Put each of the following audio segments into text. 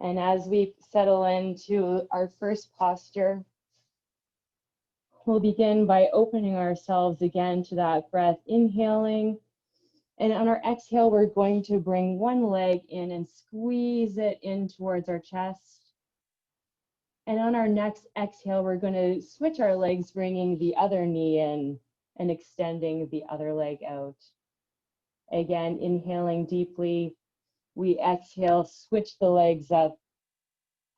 And as we settle into our first posture, we'll begin by opening ourselves again to that breath, inhaling. And on our exhale, we're going to bring one leg in and squeeze it in towards our chest. And on our next exhale, we're going to switch our legs, bringing the other knee in and extending the other leg out. Again, inhaling deeply. We exhale, switch the legs up,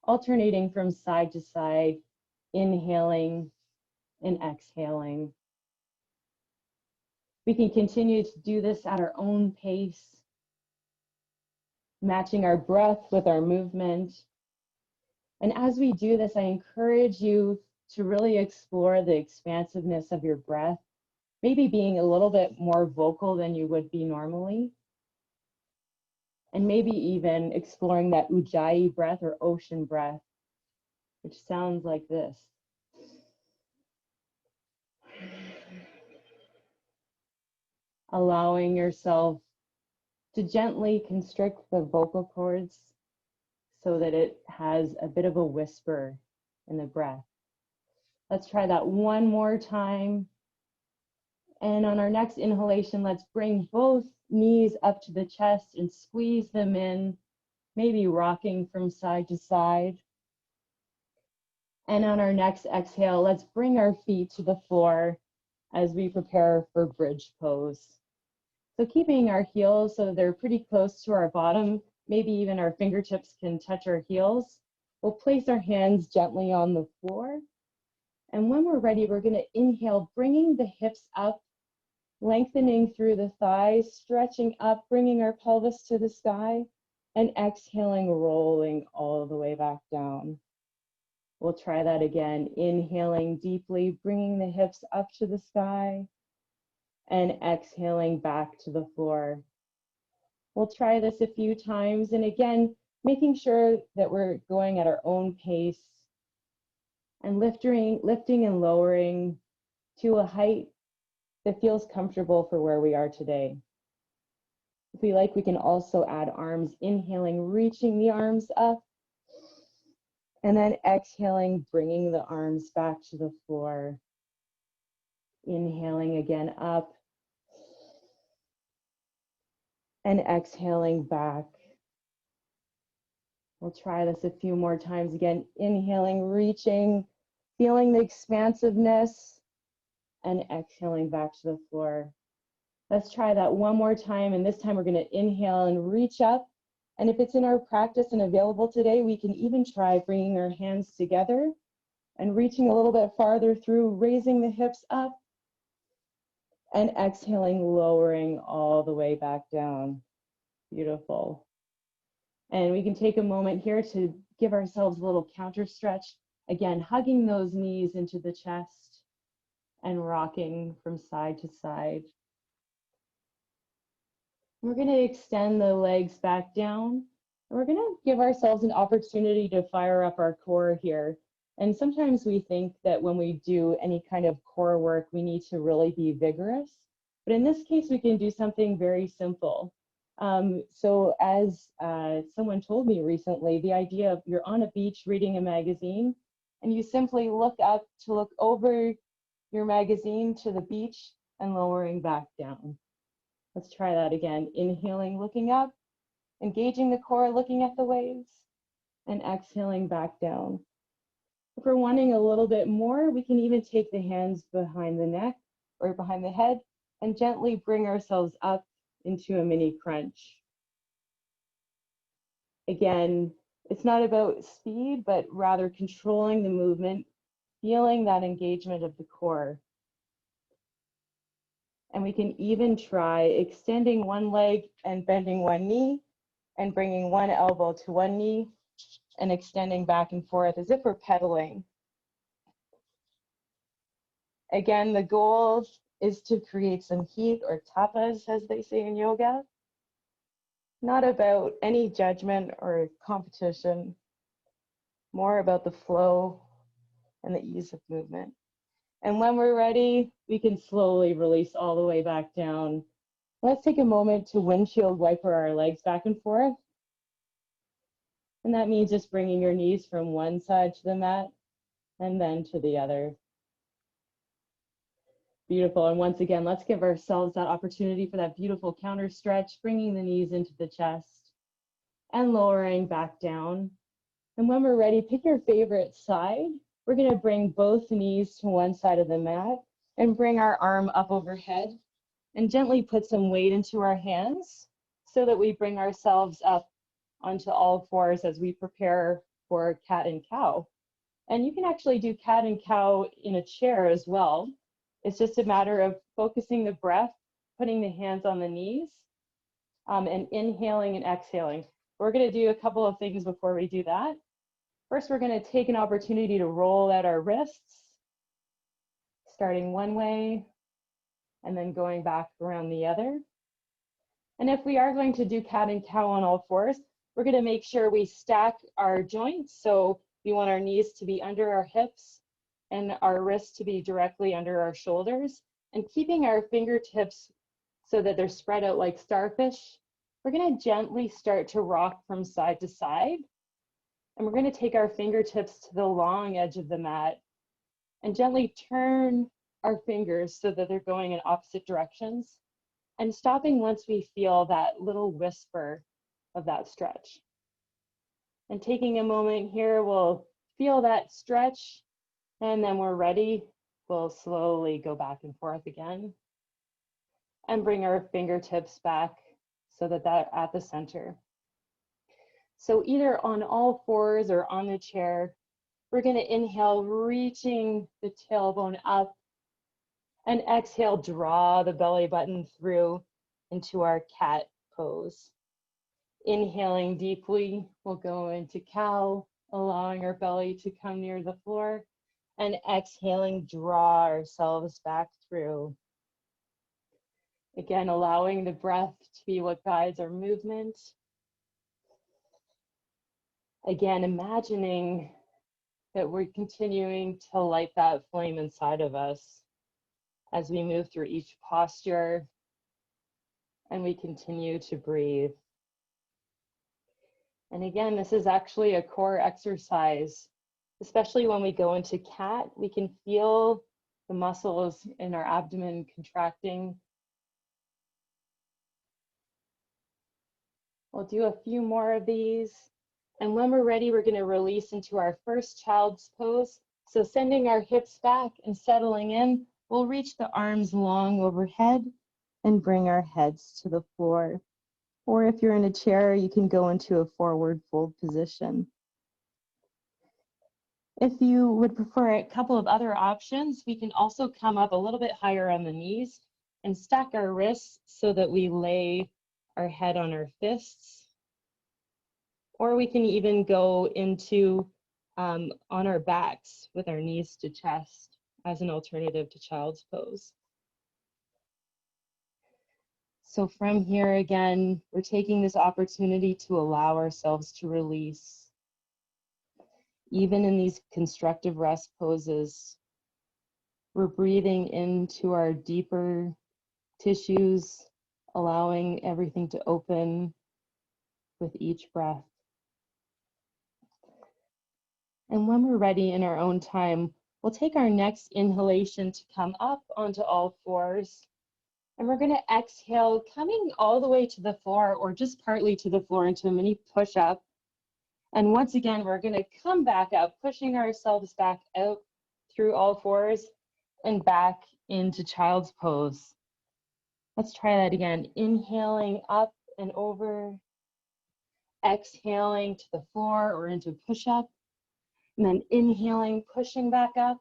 alternating from side to side, inhaling and exhaling. We can continue to do this at our own pace, matching our breath with our movement. And as we do this, I encourage you to really explore the expansiveness of your breath, maybe being a little bit more vocal than you would be normally. And maybe even exploring that ujjayi breath or ocean breath, which sounds like this. Allowing yourself to gently constrict the vocal cords so that it has a bit of a whisper in the breath. Let's try that one more time. And on our next inhalation, let's bring both knees up to the chest and squeeze them in, maybe rocking from side to side. And on our next exhale, let's bring our feet to the floor as we prepare for bridge pose. So keeping our heels so they're pretty close to our bottom, maybe even our fingertips can touch our heels. We'll place our hands gently on the floor. And when we're ready, we're going to inhale, bringing the hips up, lengthening through the thighs, stretching up, bringing our pelvis to the sky, and exhaling, rolling all the way back down. We'll try that again, inhaling deeply, bringing the hips up to the sky, and exhaling back to the floor. We'll try this a few times, and again, making sure that we're going at our own pace and lifting and lowering to a height that feels comfortable for where we are today. If we like, we can also add arms, inhaling, reaching the arms up, and then exhaling, bringing the arms back to the floor. Inhaling again up, and exhaling back. We'll try this a few more times again, inhaling, reaching, feeling the expansiveness, and exhaling back to the floor. Let's try that one more time, and this time we're going to inhale and reach up. And if it's in our practice and available today, we can even try bringing our hands together and reaching a little bit farther through, raising the hips up, and exhaling, lowering all the way back down. Beautiful. And we can take a moment here to give ourselves a little counter stretch. Again, hugging those knees into the chest and rocking from side to side. We're going to extend the legs back down. And we're going to give ourselves an opportunity to fire up our core here. And sometimes we think that when we do any kind of core work, we need to really be vigorous. But in this case, we can do something very simple. So as someone told me recently, the idea of you're on a beach reading a magazine, and you simply look up to look over your magazine to the beach and lowering back down. Let's try that again. Inhaling, looking up, engaging the core, looking at the waves, and exhaling back down. If we're wanting a little bit more, we can even take the hands behind the neck or behind the head and gently bring ourselves up into a mini crunch. Again, it's not about speed, but rather controlling the movement, feeling that engagement of the core. And we can even try extending one leg and bending one knee and bringing one elbow to one knee and extending back and forth as if we're pedaling. Again, the goal is to create some heat or tapas, as they say in yoga. Not about any judgment or competition, more about the flow and the ease of movement. And when we're ready, we can slowly release all the way back down. Let's take a moment to windshield wiper our legs back and forth. And that means just bringing your knees from one side to the mat and then to the other. Beautiful. And once again, let's give ourselves that opportunity for that beautiful counter stretch, bringing the knees into the chest and lowering back down. And when we're ready, pick your favorite side. We're going to bring both knees to one side of the mat and bring our arm up overhead and gently put some weight into our hands so that we bring ourselves up onto all fours as we prepare for cat and cow. And you can actually do cat and cow in a chair as well. It's just a matter of focusing the breath, putting the hands on the knees, and inhaling and exhaling. We're going to do a couple of things before we do that. First, we're going to take an opportunity to roll out our wrists, starting one way and then going back around the other. And if we are going to do cat and cow on all fours, we're going to make sure we stack our joints. So we want our knees to be under our hips and our wrists to be directly under our shoulders, and keeping our fingertips so that they're spread out like starfish. We're going to gently start to rock from side to side. And we're going to take our fingertips to the long edge of the mat and gently turn our fingers so that they're going in opposite directions, and stopping once we feel that little whisper of that stretch. And taking a moment here, we'll feel that stretch, and then we're ready. We'll slowly go back and forth again and bring our fingertips back so that they're at the center. So either on all fours or on the chair, we're going to inhale, reaching the tailbone up, and exhale, draw the belly button through into our cat pose. Inhaling deeply, we'll go into cow, allowing our belly to come near the floor, and exhaling, draw ourselves back through. Again, allowing the breath to be what guides our movement. Again, imagining that we're continuing to light that flame inside of us as we move through each posture and we continue to breathe. And again, this is actually a core exercise, especially when we go into cat. We can feel the muscles in our abdomen contracting. We'll do a few more of these. And when we're ready, we're going to release into our first child's pose. So sending our hips back and settling in, we'll reach the arms long overhead and bring our heads to the floor. Or if you're in a chair, you can go into a forward fold position. If you would prefer a couple of other options, we can also come up a little bit higher on the knees and stack our wrists so that we lay our head on our fists. Or we can even go into on our backs with our knees to chest as an alternative to child's pose. So from here again, we're taking this opportunity to allow ourselves to release. Even in these constructive rest poses, we're breathing into our deeper tissues, allowing everything to open with each breath. And when we're ready in our own time, we'll take our next inhalation to come up onto all fours. And we're going to exhale, coming all the way to the floor or just partly to the floor into a mini push-up. And once again, we're going to come back up, pushing ourselves back out through all fours and back into child's pose. Let's try that again. Inhaling up and over, exhaling to the floor or into push-up, and then inhaling, pushing back up,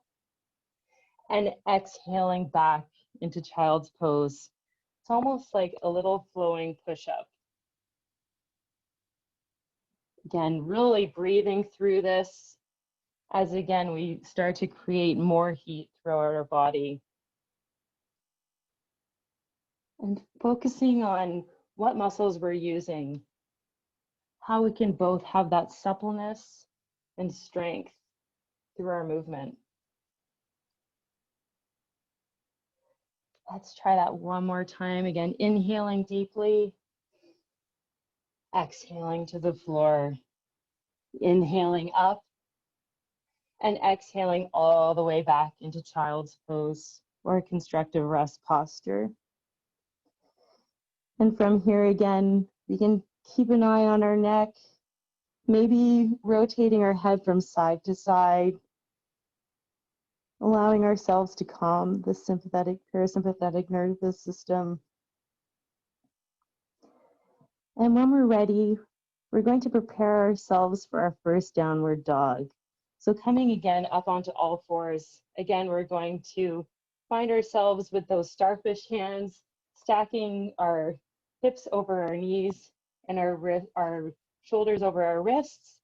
and exhaling back into child's pose. It's almost like a little flowing push-up. Again, really breathing through this as again, we start to create more heat throughout our body. And focusing on what muscles we're using, how we can both have that suppleness and strength through our movement. Let's try that one more time. Again, inhaling deeply, exhaling to the floor. Inhaling up and exhaling all the way back into child's pose or constructive rest posture. And from here again, we can keep an eye on our neck, maybe rotating our head from side to side, allowing ourselves to calm the sympathetic, parasympathetic nervous system. And when we're ready, we're going to prepare ourselves for our first downward dog. So coming again up onto all fours, again, we're going to find ourselves with those starfish hands, stacking our hips over our knees and our shoulders over our wrists.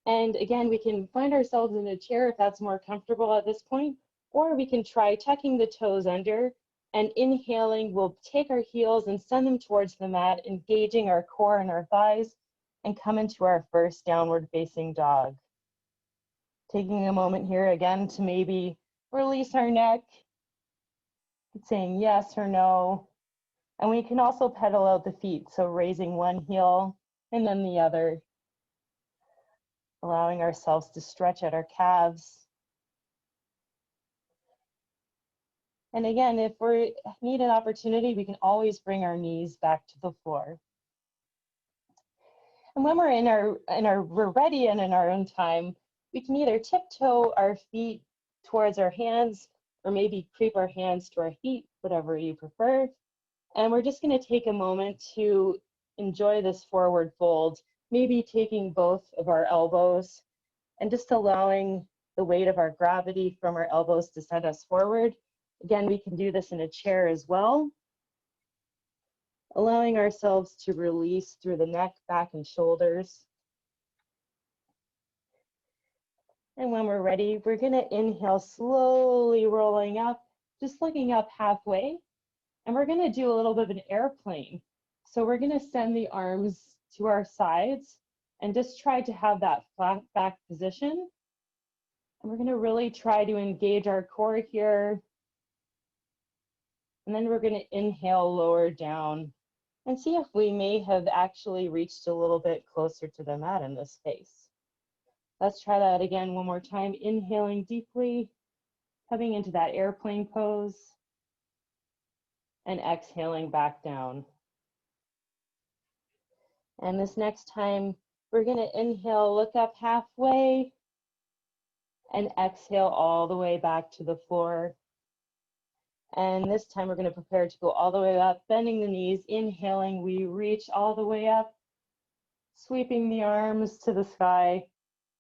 And again, we can find ourselves in a chair if that's more comfortable at this point, or we can try tucking the toes under and inhaling. We'll take our heels and send them towards the mat, engaging our core and our thighs, and come into our first downward facing dog. Taking a moment here again to maybe release our neck, saying yes or no. And we can also pedal out the feet, so raising one heel and then the other, allowing ourselves to stretch out our calves. And again, if we need an opportunity, we can always bring our knees back to the floor. And when we're ready and in our own time, we can either tiptoe our feet towards our hands or maybe creep our hands to our feet, whatever you prefer. And we're just going to take a moment to enjoy this forward fold, maybe taking both of our elbows and just allowing the weight of our gravity from our elbows to send us forward. Again, we can do this in a chair as well, allowing ourselves to release through the neck, back, and shoulders. And when we're ready, we're going to inhale, slowly rolling up, just looking up halfway. And we're going to do a little bit of an airplane. So we're going to send the arms to our sides and just try to have that flat back position. And we're going to really try to engage our core here. And then we're going to inhale, lower down, and see if we may have actually reached a little bit closer to the mat in this case. Let's try that again one more time. Inhaling deeply, coming into that airplane pose, and exhaling back down. And this next time, we're going to inhale, look up halfway, and exhale all the way back to the floor. And this time, we're going to prepare to go all the way up, bending the knees, inhaling, we reach all the way up, sweeping the arms to the sky,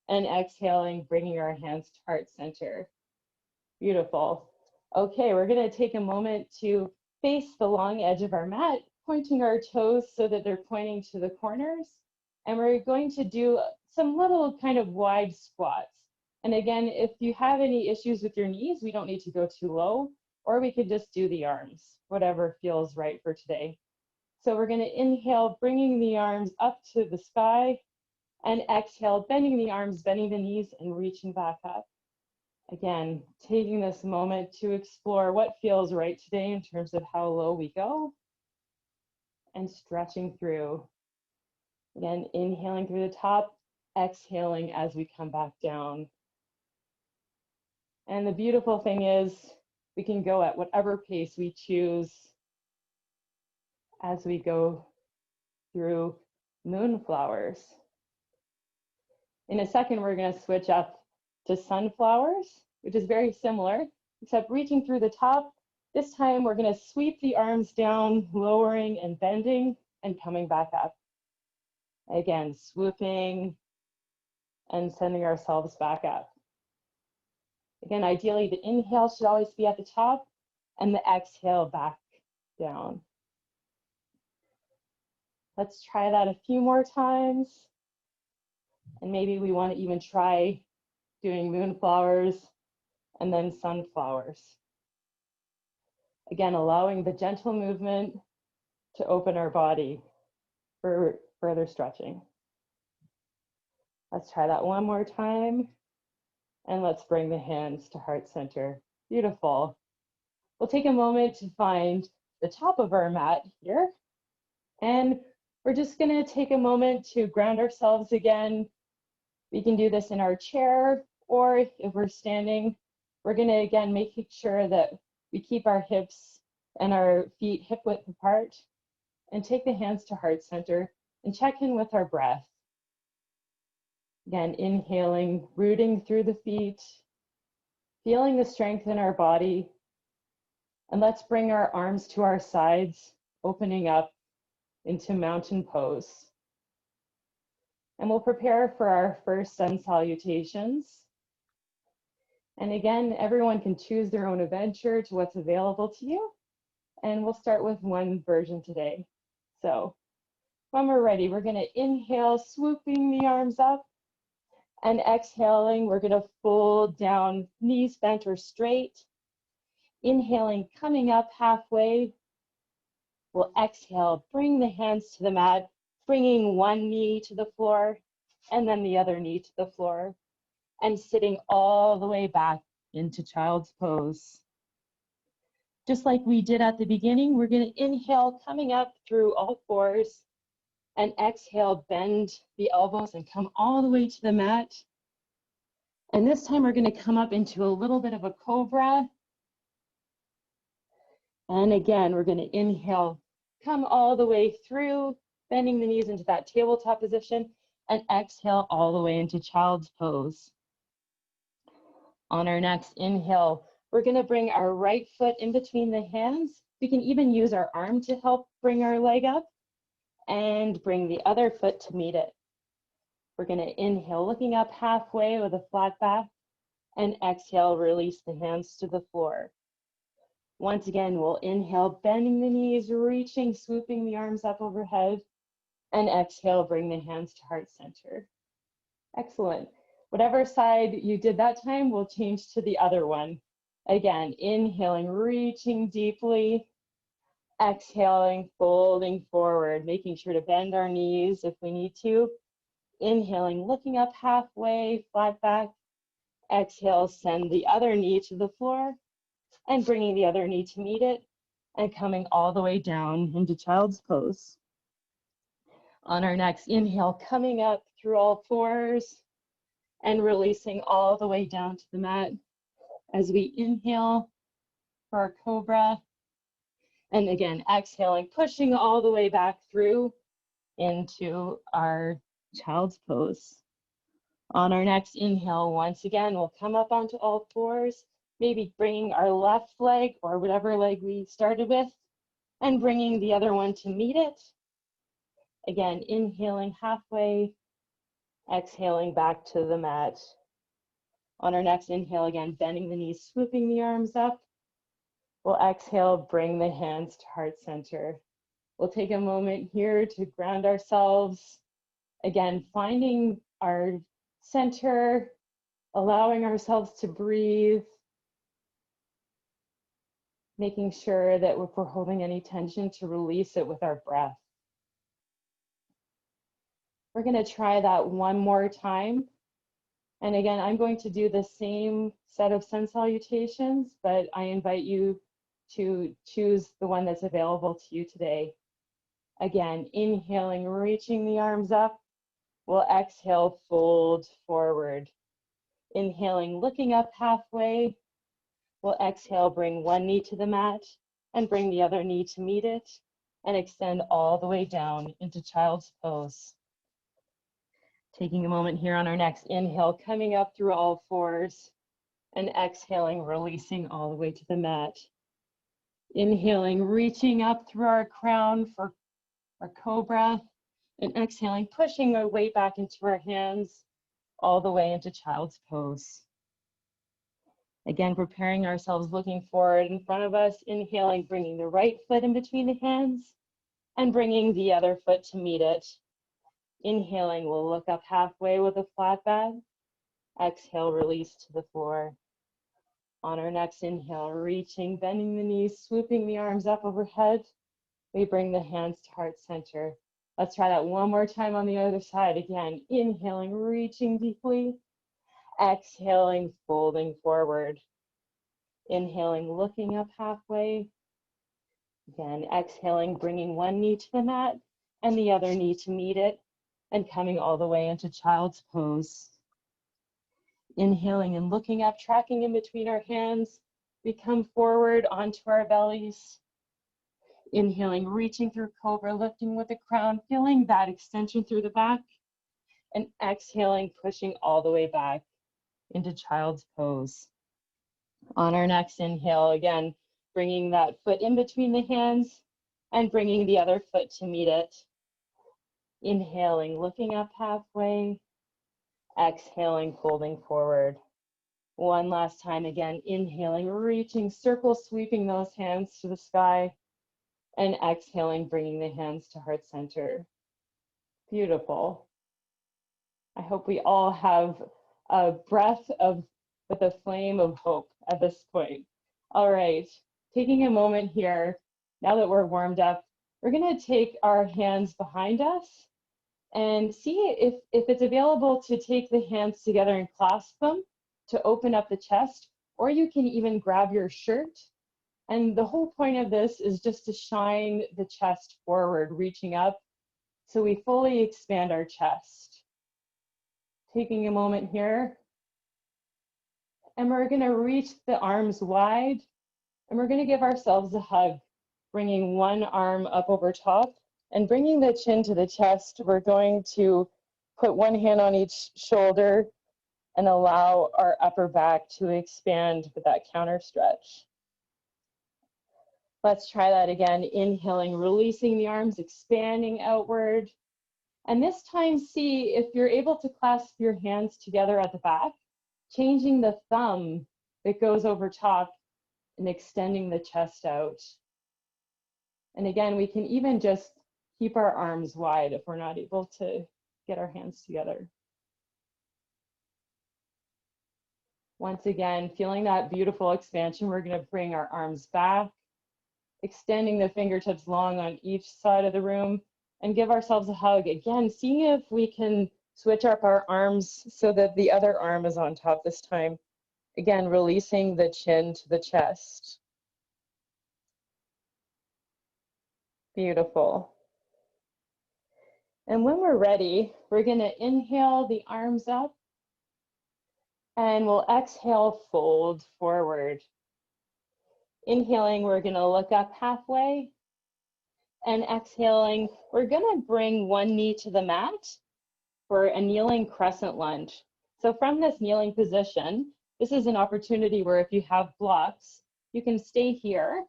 and exhaling, bringing our hands to heart center. Beautiful. Okay, we're going to take a moment to face the long edge of our mat, pointing our toes so that they're pointing to the corners. And we're going to do some little kind of wide squats. And again, if you have any issues with your knees, we don't need to go too low, or we could just do the arms, whatever feels right for today. So we're going to inhale, bringing the arms up to the sky, and exhale, bending the arms, bending the knees, and reaching back up. Again, taking this moment to explore what feels right today in terms of how low we go, and stretching through. Again, inhaling through the top, exhaling as we come back down. And the beautiful thing is we can go at whatever pace we choose as we go through moonflowers. In a second, we're going to switch up to sunflowers, which is very similar, except reaching through the top. This time, we're going to sweep the arms down, lowering and bending, and coming back up. Again, swooping and sending ourselves back up. Again, ideally, the inhale should always be at the top, and the exhale back down. Let's try that a few more times. And maybe we want to even try doing moonflowers and then sunflowers. Again, allowing the gentle movement to open our body for further stretching. Let's try that one more time. And let's bring the hands to heart center. Beautiful. We'll take a moment to find the top of our mat here. And we're just going to take a moment to ground ourselves again, We can do this in our chair, or if we're standing, we're gonna, again, make sure that we keep our hips and our feet hip width apart, and take the hands to heart center and check in with our breath. Again, inhaling, rooting through the feet, feeling the strength in our body. And let's bring our arms to our sides, opening up into mountain pose. And we'll prepare for our first sun salutations. And again, everyone can choose their own adventure to what's available to you. And we'll start with one version today. So when we're ready, we're gonna inhale, swooping the arms up, and exhaling, we're gonna fold down, knees bent or straight. Inhaling, coming up halfway. We'll exhale, bring the hands to the mat, bringing one knee to the floor, and then the other knee to the floor, and sitting all the way back into child's pose. Just like we did at the beginning, we're gonna inhale, coming up through all fours, and exhale, bend the elbows and come all the way to the mat. And this time we're gonna come up into a little bit of a cobra. And again, we're gonna inhale, come all the way through, bending the knees into that tabletop position, and exhale all the way into child's pose. On our next inhale, we're gonna bring our right foot in between the hands. We can even use our arm to help bring our leg up, and bring the other foot to meet it. We're gonna inhale, looking up halfway with a flat back, and exhale, release the hands to the floor. Once again, we'll inhale, bending the knees, reaching, swooping the arms up overhead, and exhale, bring the hands to heart center. Excellent. Whatever side you did that time, we'll change to the other one. Again, inhaling, reaching deeply, exhaling, folding forward, making sure to bend our knees if we need to. Inhaling, looking up halfway, flat back. Exhale, send the other knee to the floor, and bringing the other knee to meet it, and coming all the way down into child's pose. On our next inhale, coming up through all fours, and releasing all the way down to the mat as we inhale for our cobra. And again, exhaling, pushing all the way back through into our child's pose. On our next inhale, once again, we'll come up onto all fours, maybe bringing our left leg or whatever leg we started with, and bringing the other one to meet it. Again, inhaling halfway, exhaling back to the mat. On our next inhale, again, bending the knees, swooping the arms up. We'll exhale, bring the hands to heart center. We'll take a moment here to ground ourselves. Again, finding our center, allowing ourselves to breathe, making sure that if we're holding any tension, to release it with our breath. We're gonna try that one more time. And again, I'm going to do the same set of sun salutations, but I invite you to choose the one that's available to you today. Again, inhaling, reaching the arms up. We'll exhale, fold forward. Inhaling, looking up halfway. We'll exhale, bring one knee to the mat and bring the other knee to meet it, and extend all the way down into child's pose. Taking a moment here on our next inhale, coming up through all fours, and exhaling, releasing all the way to the mat. Inhaling, reaching up through our crown for our cobra, and exhaling, pushing our weight back into our hands, all the way into child's pose. Again, preparing ourselves, looking forward in front of us, inhaling, bringing the right foot in between the hands, and bringing the other foot to meet it. Inhaling, we'll look up halfway with a flat back. Exhale, release to the floor. On our next inhale, reaching, bending the knees, swooping the arms up overhead. We bring the hands to heart center. Let's try that one more time on the other side. Again, inhaling, reaching deeply. Exhaling, folding forward. Inhaling, looking up halfway. Again, exhaling, bringing one knee to the mat and the other knee to meet it, and coming all the way into child's pose. Inhaling and looking up, tracking in between our hands. We come forward onto our bellies. Inhaling, reaching through cobra, lifting with the crown, feeling that extension through the back. And exhaling, pushing all the way back into child's pose. On our next inhale, again, bringing that foot in between the hands and bringing the other foot to meet it. Inhaling, looking up halfway. Exhaling, folding forward. One last time, again, inhaling, reaching, circle, sweeping those hands to the sky. And exhaling, bringing the hands to heart center. Beautiful. I hope we all have a breath with a flame of hope at this point. All right, taking a moment here, now that we're warmed up, we're gonna take our hands behind us and see if it's available to take the hands together and clasp them to open up the chest, or you can even grab your shirt. And the whole point of this is just to shine the chest forward, reaching up, so we fully expand our chest. Taking a moment here, and we're gonna reach the arms wide, and we're gonna give ourselves a hug, bringing one arm up over top, and bringing the chin to the chest. We're going to put one hand on each shoulder and allow our upper back to expand with that counter stretch. Let's try that again. Inhaling, releasing the arms, expanding outward. And this time, see if you're able to clasp your hands together at the back, changing the thumb that goes over top and extending the chest out. And again, we can even just keep our arms wide if we're not able to get our hands together. Once again, feeling that beautiful expansion, we're going to bring our arms back, extending the fingertips long on each side of the room, and give ourselves a hug. Again, seeing if we can switch up our arms so that the other arm is on top this time. Again, releasing the chin to the chest. Beautiful. And when we're ready, we're going to inhale the arms up, and we'll exhale, fold forward. Inhaling, we're going to look up halfway, and exhaling, we're going to bring one knee to the mat for a kneeling crescent lunge. So from this kneeling position, this is an opportunity where if you have blocks, you can stay here,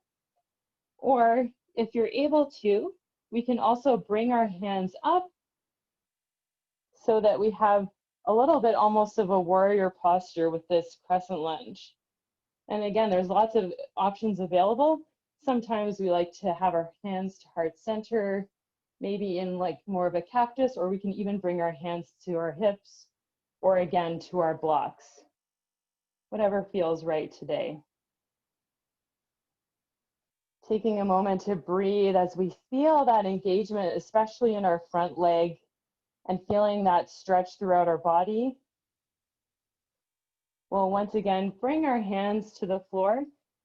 or if you're able to, we can also bring our hands up so that we have a little bit almost of a warrior posture with this crescent lunge. And again, there's lots of options available. Sometimes we like to have our hands to heart center, maybe in like more of a cactus, or we can even bring our hands to our hips, or again, to our blocks. Whatever feels right today. Taking a moment to breathe as we feel that engagement, especially in our front leg, and feeling that stretch throughout our body. We'll once again bring our hands to the floor,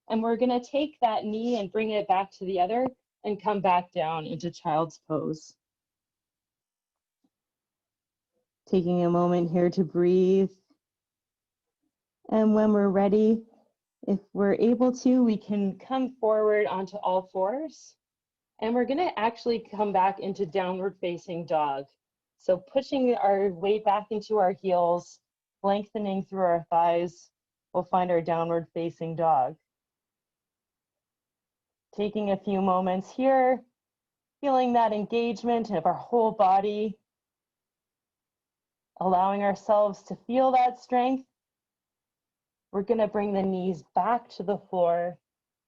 and we're going to take that knee and bring it back to the other and come back down into child's pose. Taking a moment here to breathe. And when we're ready, if we're able to, we can come forward onto all fours. And we're going to actually come back into downward facing dog. So pushing our weight back into our heels, lengthening through our thighs, we'll find our downward facing dog. Taking a few moments here, feeling that engagement of our whole body, allowing ourselves to feel that strength. We're going to bring the knees back to the floor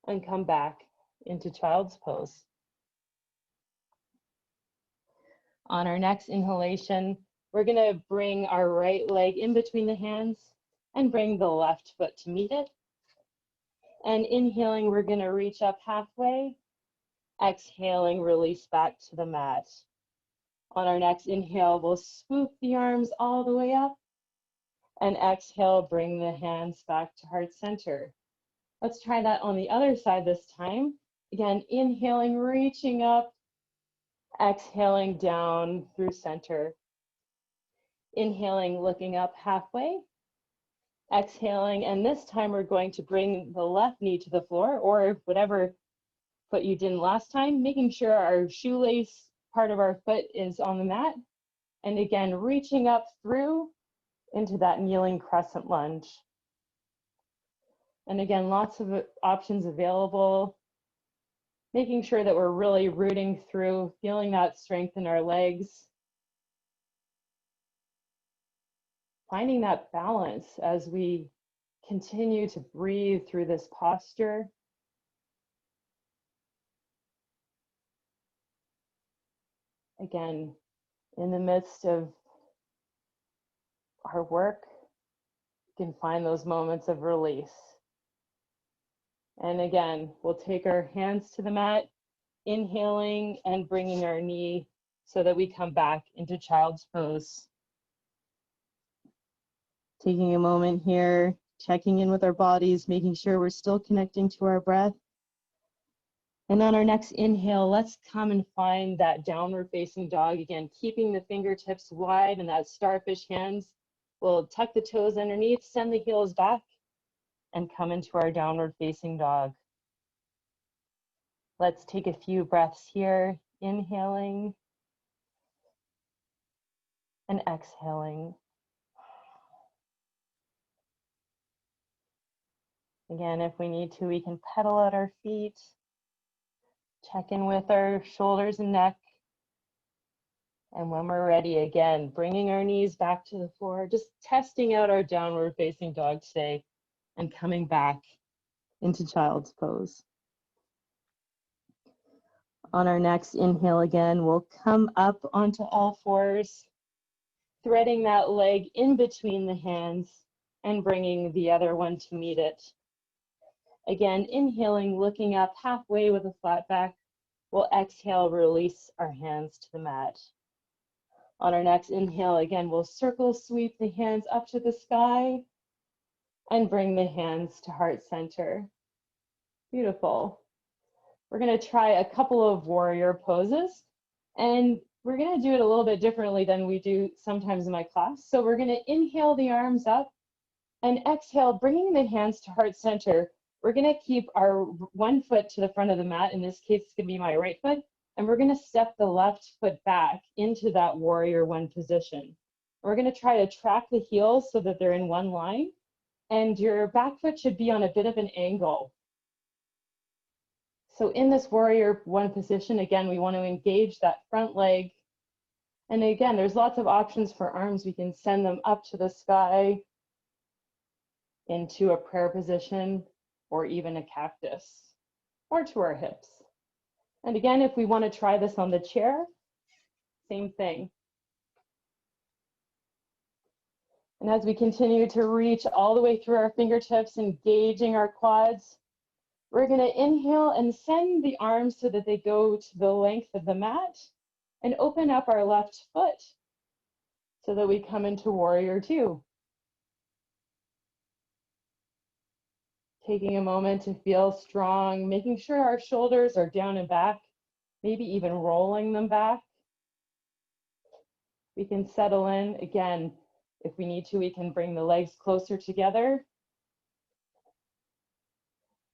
and come back into child's pose. On our next inhalation, we're going to bring our right leg in between the hands and bring the left foot to meet it. And inhaling, we're going to reach up halfway. Exhaling, release back to the mat. On our next inhale, we'll swoop the arms all the way up. And exhale, bring the hands back to heart center. Let's try that on the other side this time. Again, inhaling, reaching up. Exhaling down through center. Inhaling, looking up halfway. Exhaling, and this time we're going to bring the left knee to the floor, or whatever foot you didn't last time, making sure our shoelace part of our foot is on the mat. And again, reaching up through into that kneeling crescent lunge. And again, lots of options available, making sure that we're really rooting through, feeling that strength in our legs. Finding that balance as we continue to breathe through this posture. Again, in the midst of our work, you can find those moments of release. And again, we'll take our hands to the mat, inhaling and bringing our knee so that we come back into child's pose. Taking a moment here, checking in with our bodies, making sure we're still connecting to our breath. And on our next inhale, let's come and find that downward facing dog again, keeping the fingertips wide and that starfish hands. We'll tuck the toes underneath, send the heels back, and come into our downward facing dog. Let's take a few breaths here, inhaling and exhaling. Again, if we need to, we can pedal out our feet, check in with our shoulders and neck. And when we're ready, again, bringing our knees back to the floor, just testing out our downward facing dog today and coming back into child's pose. On our next inhale again, we'll come up onto all fours, threading that leg in between the hands and bringing the other one to meet it. Again, inhaling, looking up halfway with a flat back. We'll exhale, release our hands to the mat. On our next inhale, again, we'll circle sweep the hands up to the sky and bring the hands to heart center. Beautiful. We're going to try a couple of warrior poses, and we're going to do it a little bit differently than we do sometimes in my class. So we're going to inhale the arms up and exhale, bringing the hands to heart center. We're going to keep our one foot to the front of the mat. In this case, it's going to be my right foot. And we're going to step the left foot back into that warrior one position. We're going to try to track the heels so that they're in one line. And your back foot should be on a bit of an angle. So in this warrior one position, again, we want to engage that front leg. And again, there's lots of options for arms. We can send them up to the sky into a prayer position, or even a cactus, or to our hips. And again, if we want to try this on the chair, same thing. And as we continue to reach all the way through our fingertips, engaging our quads, we're going to inhale and send the arms so that they go to the length of the mat and open up our left foot so that we come into warrior two. Taking a moment to feel strong, making sure our shoulders are down and back, maybe even rolling them back. We can settle in. Again, if we need to, we can bring the legs closer together.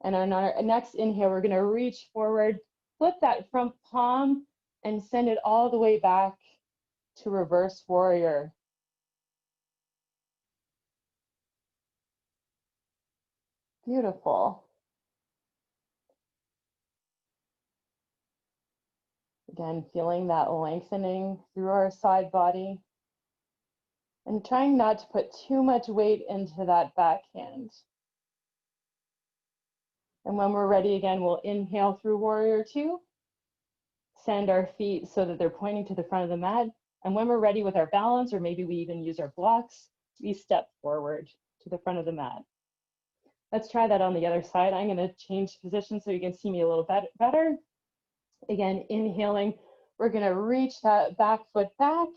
And on our next inhale, we're going to reach forward, flip that front palm, and send it all the way back to reverse warrior. Beautiful. Again, feeling that lengthening through our side body. And trying not to put too much weight into that backhand. And when we're ready again, we'll inhale through warrior two. Send our feet so that they're pointing to the front of the mat. And when we're ready with our balance, or maybe we even use our blocks, we step forward to the front of the mat. Let's try that on the other side. I'm going to change position so you can see me a little bit better. Again, inhaling, we're going to reach that back foot back,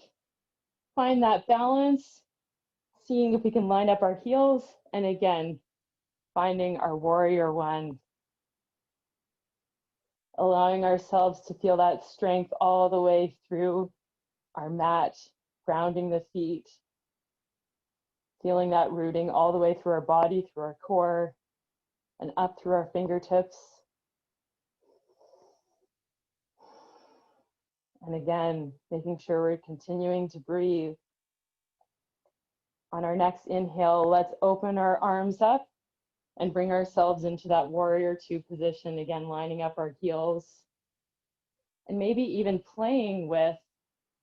find that balance, seeing if we can line up our heels, and again, finding our warrior one. Allowing ourselves to feel that strength all the way through our mat, grounding the feet, Feeling that rooting all the way through our body, through our core, and up through our fingertips. And again, making sure we're continuing to breathe. On our next inhale, let's open our arms up and bring ourselves into that warrior two position. Again, lining up our heels. And maybe even playing with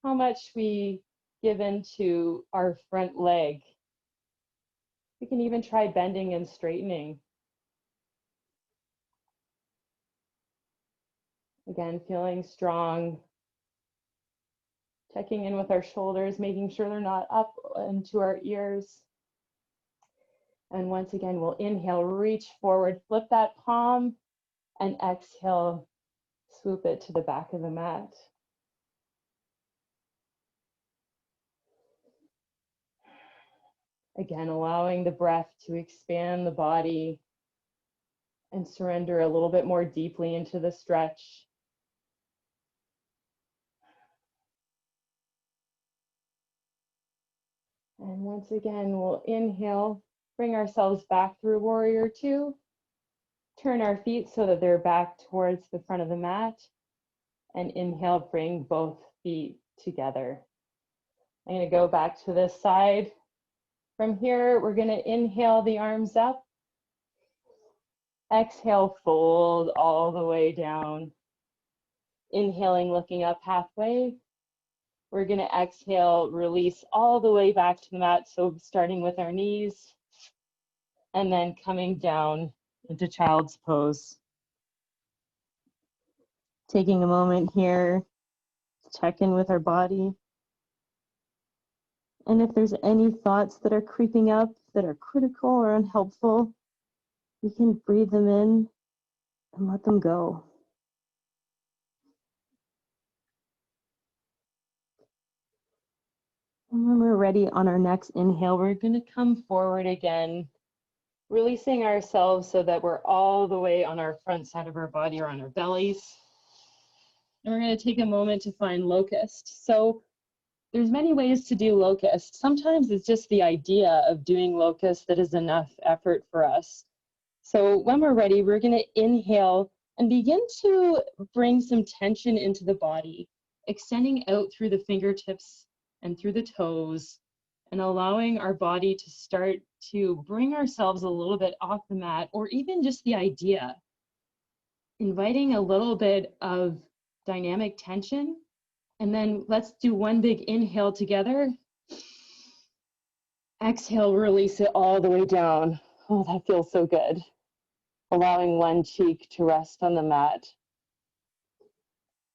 how much we give into our front leg. We can even try bending and straightening. Again, feeling strong. Checking in with our shoulders, making sure they're not up into our ears. And once again, we'll inhale, reach forward, flip that palm, and exhale, swoop it to the back of the mat. Again, allowing the breath to expand the body and surrender a little bit more deeply into the stretch. And once again, we'll inhale, bring ourselves back through warrior two. Turn our feet so that they're back towards the front of the mat. And inhale, bring both feet together. I'm going to go back to this side. From here, we're going to inhale the arms up. Exhale, fold all the way down. Inhaling, looking up halfway. We're going to exhale, release all the way back to the mat. So starting with our knees and then coming down into child's pose. Taking a moment here to check in with our body. And if there's any thoughts that are creeping up that are critical or unhelpful, we can breathe them in and let them go. And when we're ready on our next inhale, we're going to come forward again, releasing ourselves so that we're all the way on our front side of our body or on our bellies. And we're going to take a moment to find locust. So there's many ways to do locust. Sometimes it's just the idea of doing locust that is enough effort for us. So when we're ready, we're going to inhale and begin to bring some tension into the body, extending out through the fingertips and through the toes, and allowing our body to start to bring ourselves a little bit off the mat, or even just the idea, inviting a little bit of dynamic tension. And then let's do one big inhale together. Exhale, release it all the way down. Oh, that feels so good. Allowing one cheek to rest on the mat.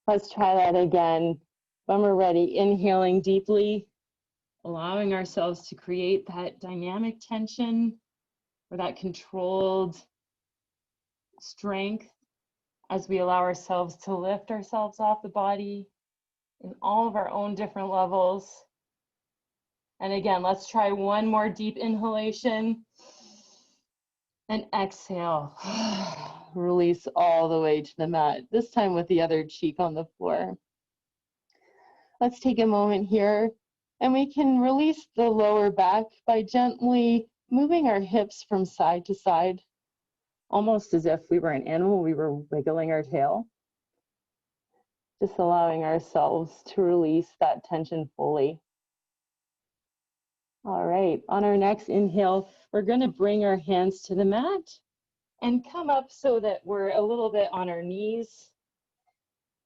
Let's try that again. When we're ready, inhaling deeply, allowing ourselves to create that dynamic tension or that controlled strength as we allow ourselves to lift ourselves off the body in all of our own different levels. And again, let's try one more deep inhalation and exhale. Release all the way to the mat, this time with the other cheek on the floor. Let's take a moment here, and we can release the lower back by gently moving our hips from side to side, almost as if we were an animal, we were wiggling our tail. Just allowing ourselves to release that tension fully. All right, on our next inhale, we're going to bring our hands to the mat and come up so that we're a little bit on our knees.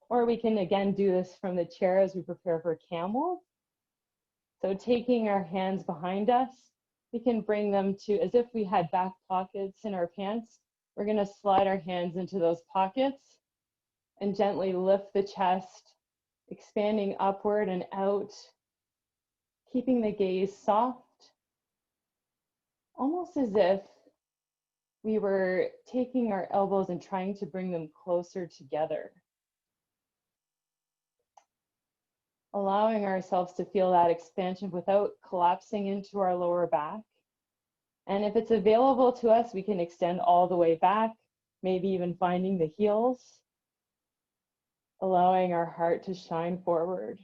Or we can again do this from the chair as we prepare for camel. So taking our hands behind us, we can bring them to as if we had back pockets in our pants. We're going to slide our hands into those pockets and gently lift the chest, expanding upward and out, keeping the gaze soft, almost as if we were taking our elbows and trying to bring them closer together. Allowing ourselves to feel that expansion without collapsing into our lower back. And if it's available to us, we can extend all the way back, maybe even finding the heels, allowing our heart to shine forward.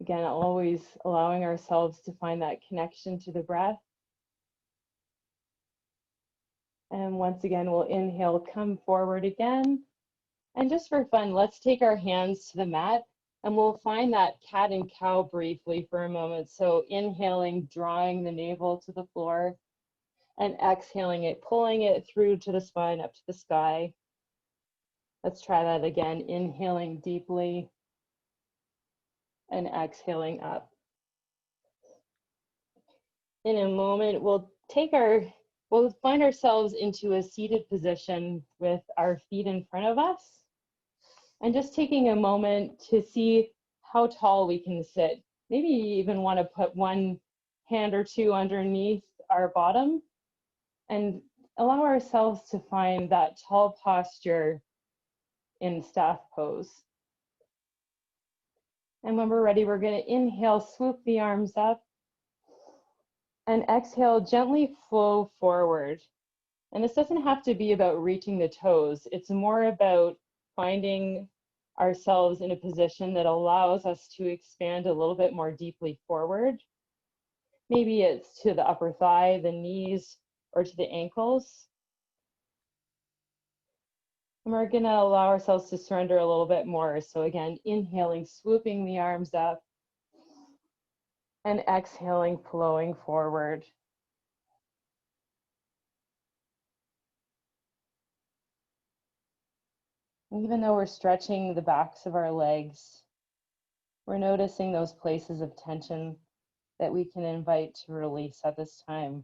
Again, always allowing ourselves to find that connection to the breath. And once again, we'll inhale, come forward again. And just for fun, let's take our hands to the mat and we'll find that cat and cow briefly for a moment. So inhaling, drawing the navel to the floor, and exhaling it, pulling it through to the spine, up to the sky. Let's try that again. Inhaling deeply and exhaling up. In a moment, we'll find ourselves into a seated position with our feet in front of us. And just taking a moment to see how tall we can sit. Maybe you even want to put one hand or two underneath our bottom and allow ourselves to find that tall posture in staff pose. And when we're ready, we're going to inhale, swoop the arms up, and exhale, gently flow forward. And this doesn't have to be about reaching the toes. It's more about finding ourselves in a position that allows us to expand a little bit more deeply forward. Maybe it's to the upper thigh, the knees, or to the ankles. And we're going to allow ourselves to surrender a little bit more. So again, inhaling, swooping the arms up, and exhaling, flowing forward. Even though we're stretching the backs of our legs, we're noticing those places of tension that we can invite to release at this time.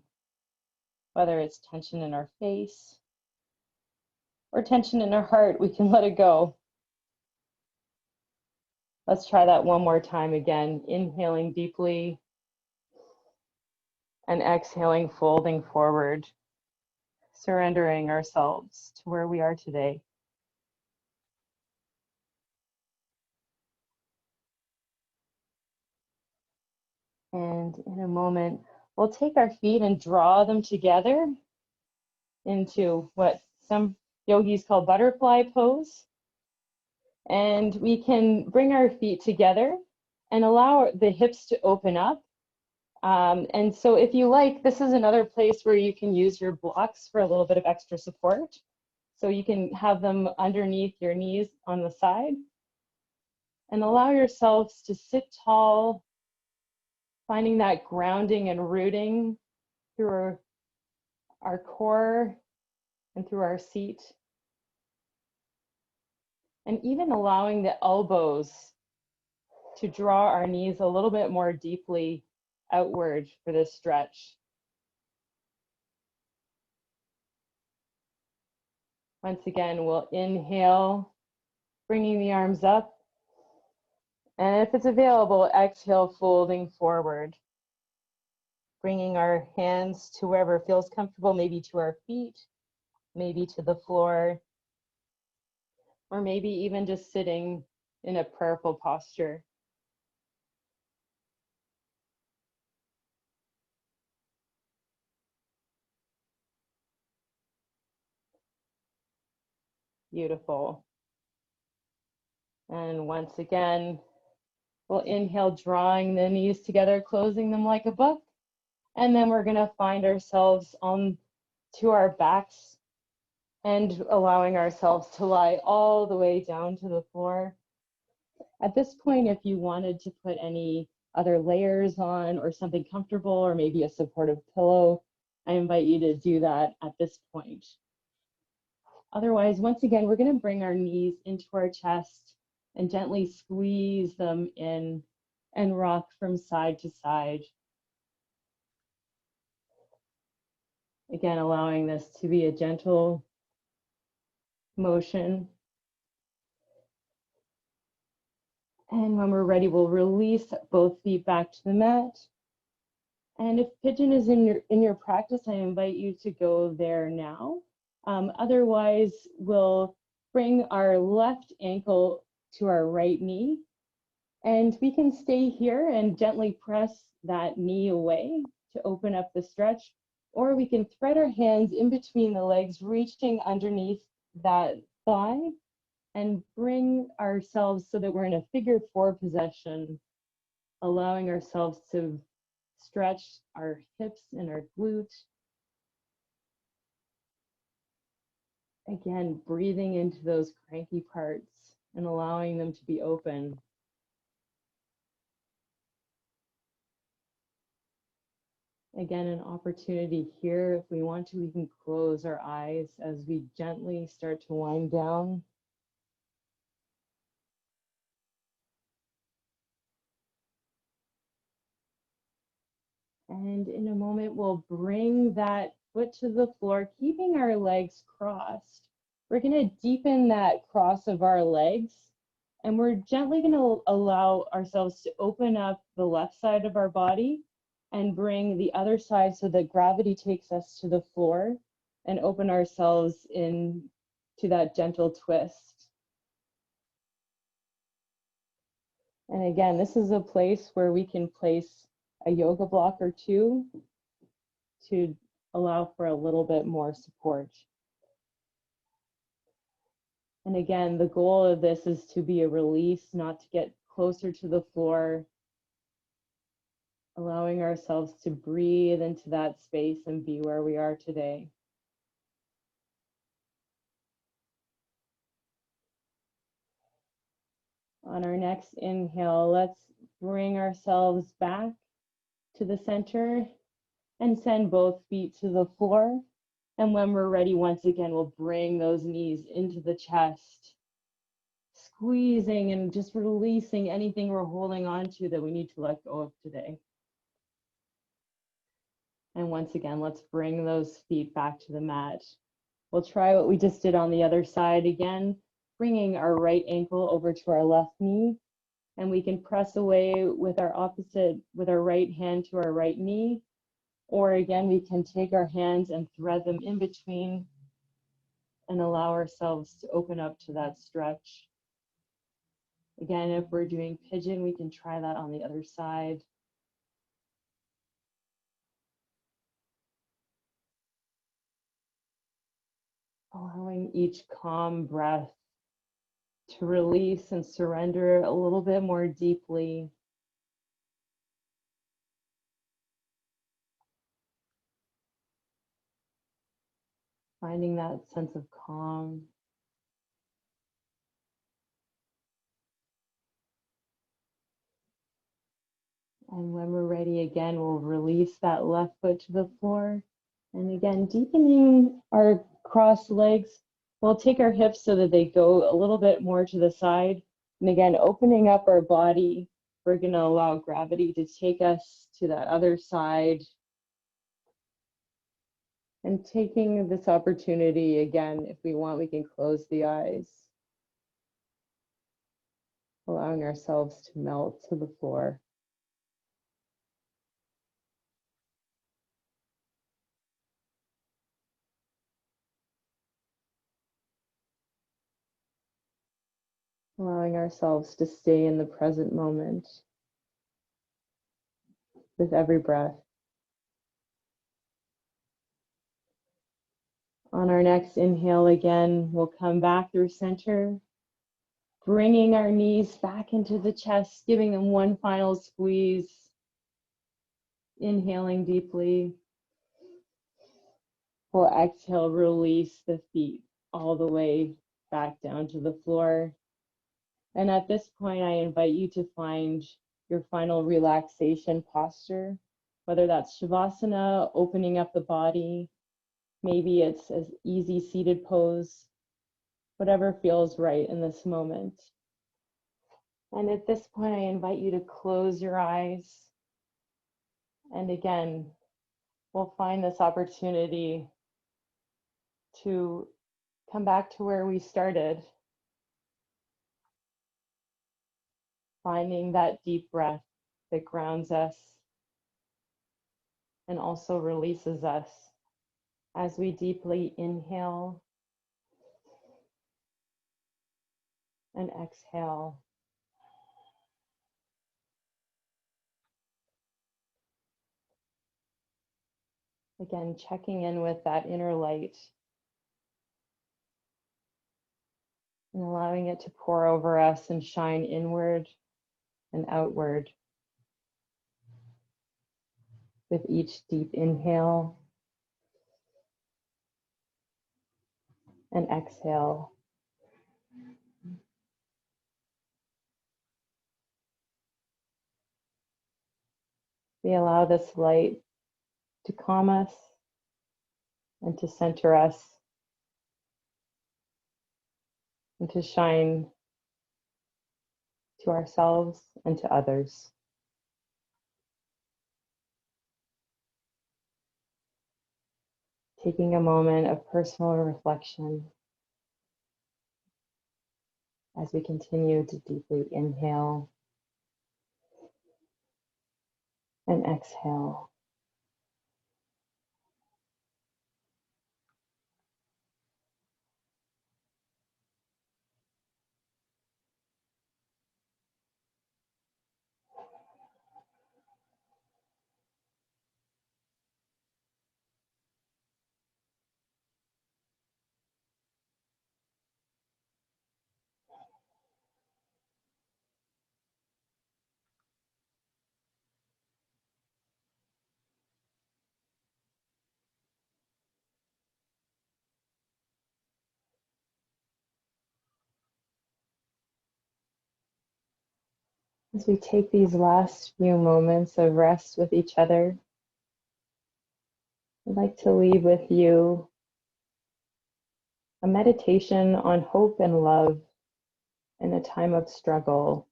Whether it's tension in our face or tension in our heart, we can let it go. Let's try that one more time again. Inhaling deeply and exhaling, folding forward, surrendering ourselves to where we are today. And in a moment, we'll take our feet and draw them together into what some yogis call butterfly pose. And we can bring our feet together and allow the hips to open up. And so if you like, this is another place where you can use your blocks for a little bit of extra support. So you can have them underneath your knees on the side. And allow yourselves to sit tall, finding that grounding and rooting through our core and through our seat. And even allowing the elbows to draw our knees a little bit more deeply outward for this stretch. Once again, we'll inhale, bringing the arms up. And if it's available, exhale, folding forward. Bringing our hands to wherever feels comfortable, maybe to our feet, maybe to the floor, or maybe even just sitting in a prayerful posture. Beautiful. And once again, we'll inhale, drawing the knees together, closing them like a book. And then we're going to find ourselves on to our backs and allowing ourselves to lie all the way down to the floor. At this point, if you wanted to put any other layers on or something comfortable or maybe a supportive pillow, I invite you to do that at this point. Otherwise, once again, we're going to bring our knees into our chest and gently squeeze them in and rock from side to side. Again, allowing this to be a gentle motion. And when we're ready, we'll release both feet back to the mat. And if pigeon is in your practice, I invite you to go there now. Otherwise, we'll bring our left ankle to our right knee. And we can stay here and gently press that knee away to open up the stretch. Or we can thread our hands in between the legs, reaching underneath that thigh and bring ourselves so that we're in a figure 4 position, allowing ourselves to stretch our hips and our glutes. Again, breathing into those cranky parts and allowing them to be open. Again, an opportunity here. If we want to, we can close our eyes as we gently start to wind down. And in a moment, we'll bring that foot to the floor, keeping our legs crossed. We're going to deepen that cross of our legs, and we're gently going to allow ourselves to open up the left side of our body and bring the other side so that gravity takes us to the floor, and open ourselves in to that gentle twist. And again, this is a place where we can place a yoga block or two to allow for a little bit more support. And again, the goal of this is to be a release, not to get closer to the floor, allowing ourselves to breathe into that space and be where we are today. On our next inhale, let's bring ourselves back to the center and send both feet to the floor. And when we're ready, once again, we'll bring those knees into the chest, squeezing and just releasing anything we're holding on to that we need to let go of today. And once again, let's bring those feet back to the mat. We'll try what we just did on the other side again, bringing our right ankle over to our left knee, and we can press away with our right hand to our right knee, or again, we can take our hands and thread them in between and allow ourselves to open up to that stretch. Again, if we're doing pigeon, we can try that on the other side. Allowing each calm breath to release and surrender a little bit more deeply. Finding that sense of calm. And when we're ready again, we'll release that left foot to the floor. And again, deepening our crossed legs. We'll take our hips so that they go a little bit more to the side. And again, opening up our body, we're going to allow gravity to take us to that other side. And taking this opportunity again, if we want, we can close the eyes, allowing ourselves to melt to the floor. Allowing ourselves to stay in the present moment with every breath. On our next inhale again, we'll come back through center, bringing our knees back into the chest, giving them one final squeeze. Inhaling deeply. We'll exhale, release the feet all the way back down to the floor. And at this point, I invite you to find your final relaxation posture, whether that's Shavasana, opening up the body, maybe it's an easy seated pose, whatever feels right in this moment. And at this point, I invite you to close your eyes. And again, we'll find this opportunity to come back to where we started, finding that deep breath that grounds us and also releases us as we deeply inhale and exhale. Again, checking in with that inner light and allowing it to pour over us and shine inward and outward. with each deep inhale and exhale. We allow this light to calm us and to center us and to shine to ourselves and to others. Taking a moment of personal reflection as we continue to deeply inhale and exhale. As we take these last few moments of rest with each other, I'd like to leave with you a meditation on hope and love in a time of struggle,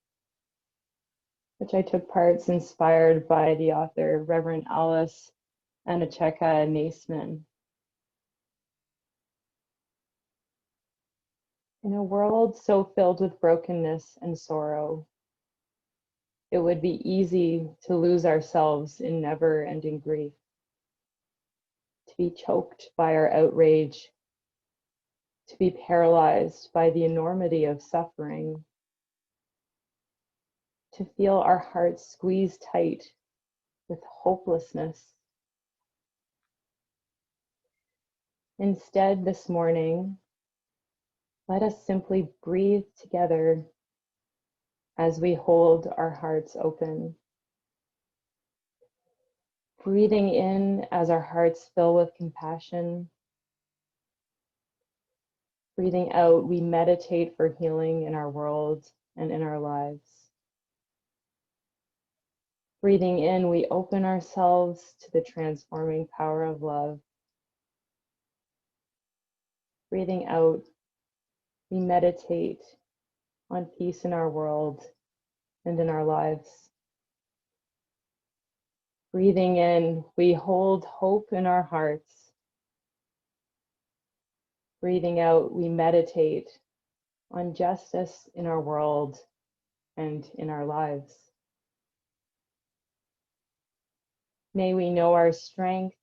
which I took parts inspired by the author Reverend Alice Anacheka Naisman. In a world so filled with brokenness and sorrow, it would be easy to lose ourselves in never-ending grief, to be choked by our outrage, to be paralyzed by the enormity of suffering, to feel our hearts squeezed tight with hopelessness. Instead, this morning, let us simply breathe together as we hold our hearts open. Breathing in as our hearts fill with compassion. Breathing out, we meditate for healing in our world and in our lives. Breathing in, we open ourselves to the transforming power of love. Breathing out, we meditate on peace in our world and in our lives. Breathing in, we hold hope in our hearts. Breathing out, we meditate on justice in our world and in our lives. May we know our strength.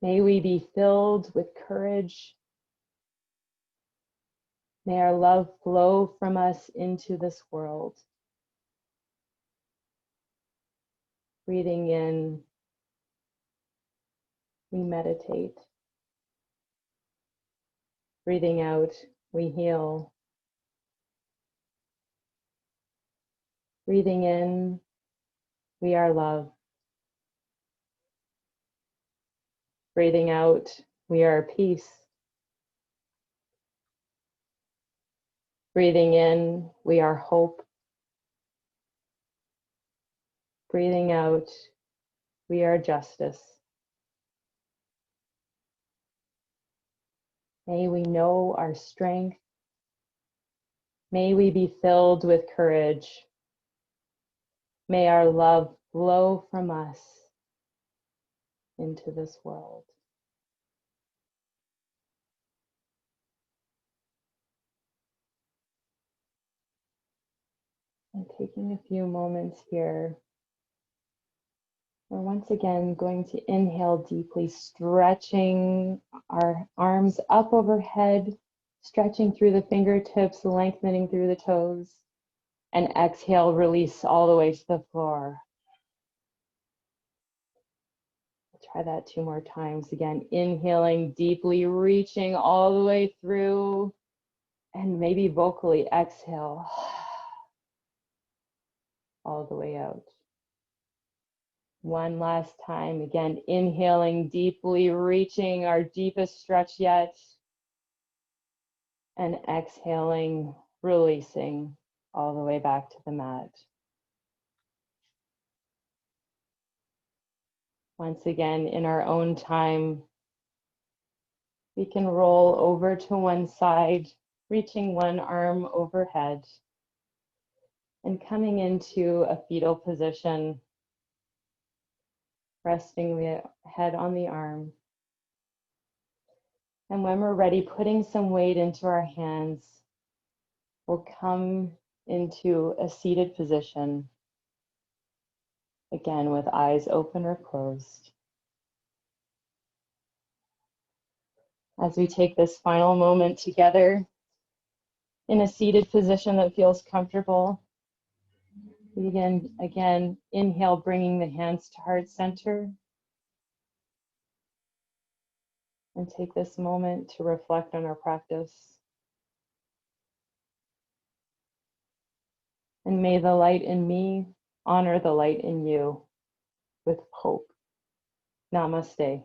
May we be filled with courage. May our love flow from us into this world. Breathing in, we meditate. Breathing out, we heal. Breathing in, we are love. Breathing out, we are peace. Breathing in, we are hope. Breathing out, we are justice. May we know our strength. May we be filled with courage. May our love flow from us into this world. And taking a few moments here, we're once again going to inhale deeply, stretching our arms up overhead, stretching through the fingertips, lengthening through the toes, and exhale, release all the way to the floor. Try that 2 more times. Again, inhaling deeply, reaching all the way through, and maybe vocally exhale all the way out. One last time, again, inhaling deeply, reaching our deepest stretch yet, and exhaling, releasing all the way back to the mat. Once again, in our own time, we can roll over to one side, reaching one arm overhead, and coming into a fetal position, resting the head on the arm. And when we're ready, putting some weight into our hands, we'll come into a seated position, again with eyes open or closed. As we take this final moment together in a seated position that feels comfortable, we again inhale, bringing the hands to heart center, and take this moment to reflect on our practice. And may the light in me honor the light in you with hope. Namaste.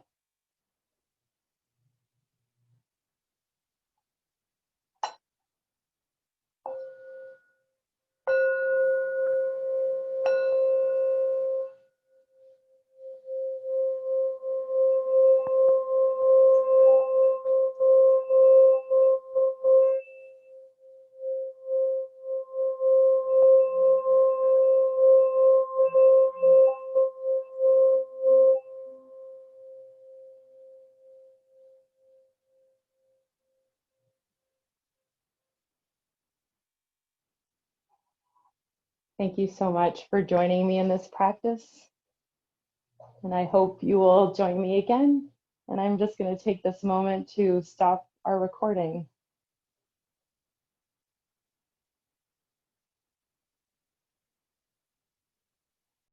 Thank you so much for joining me in this practice. And I hope you will join me again. And I'm just going to take this moment to stop our recording.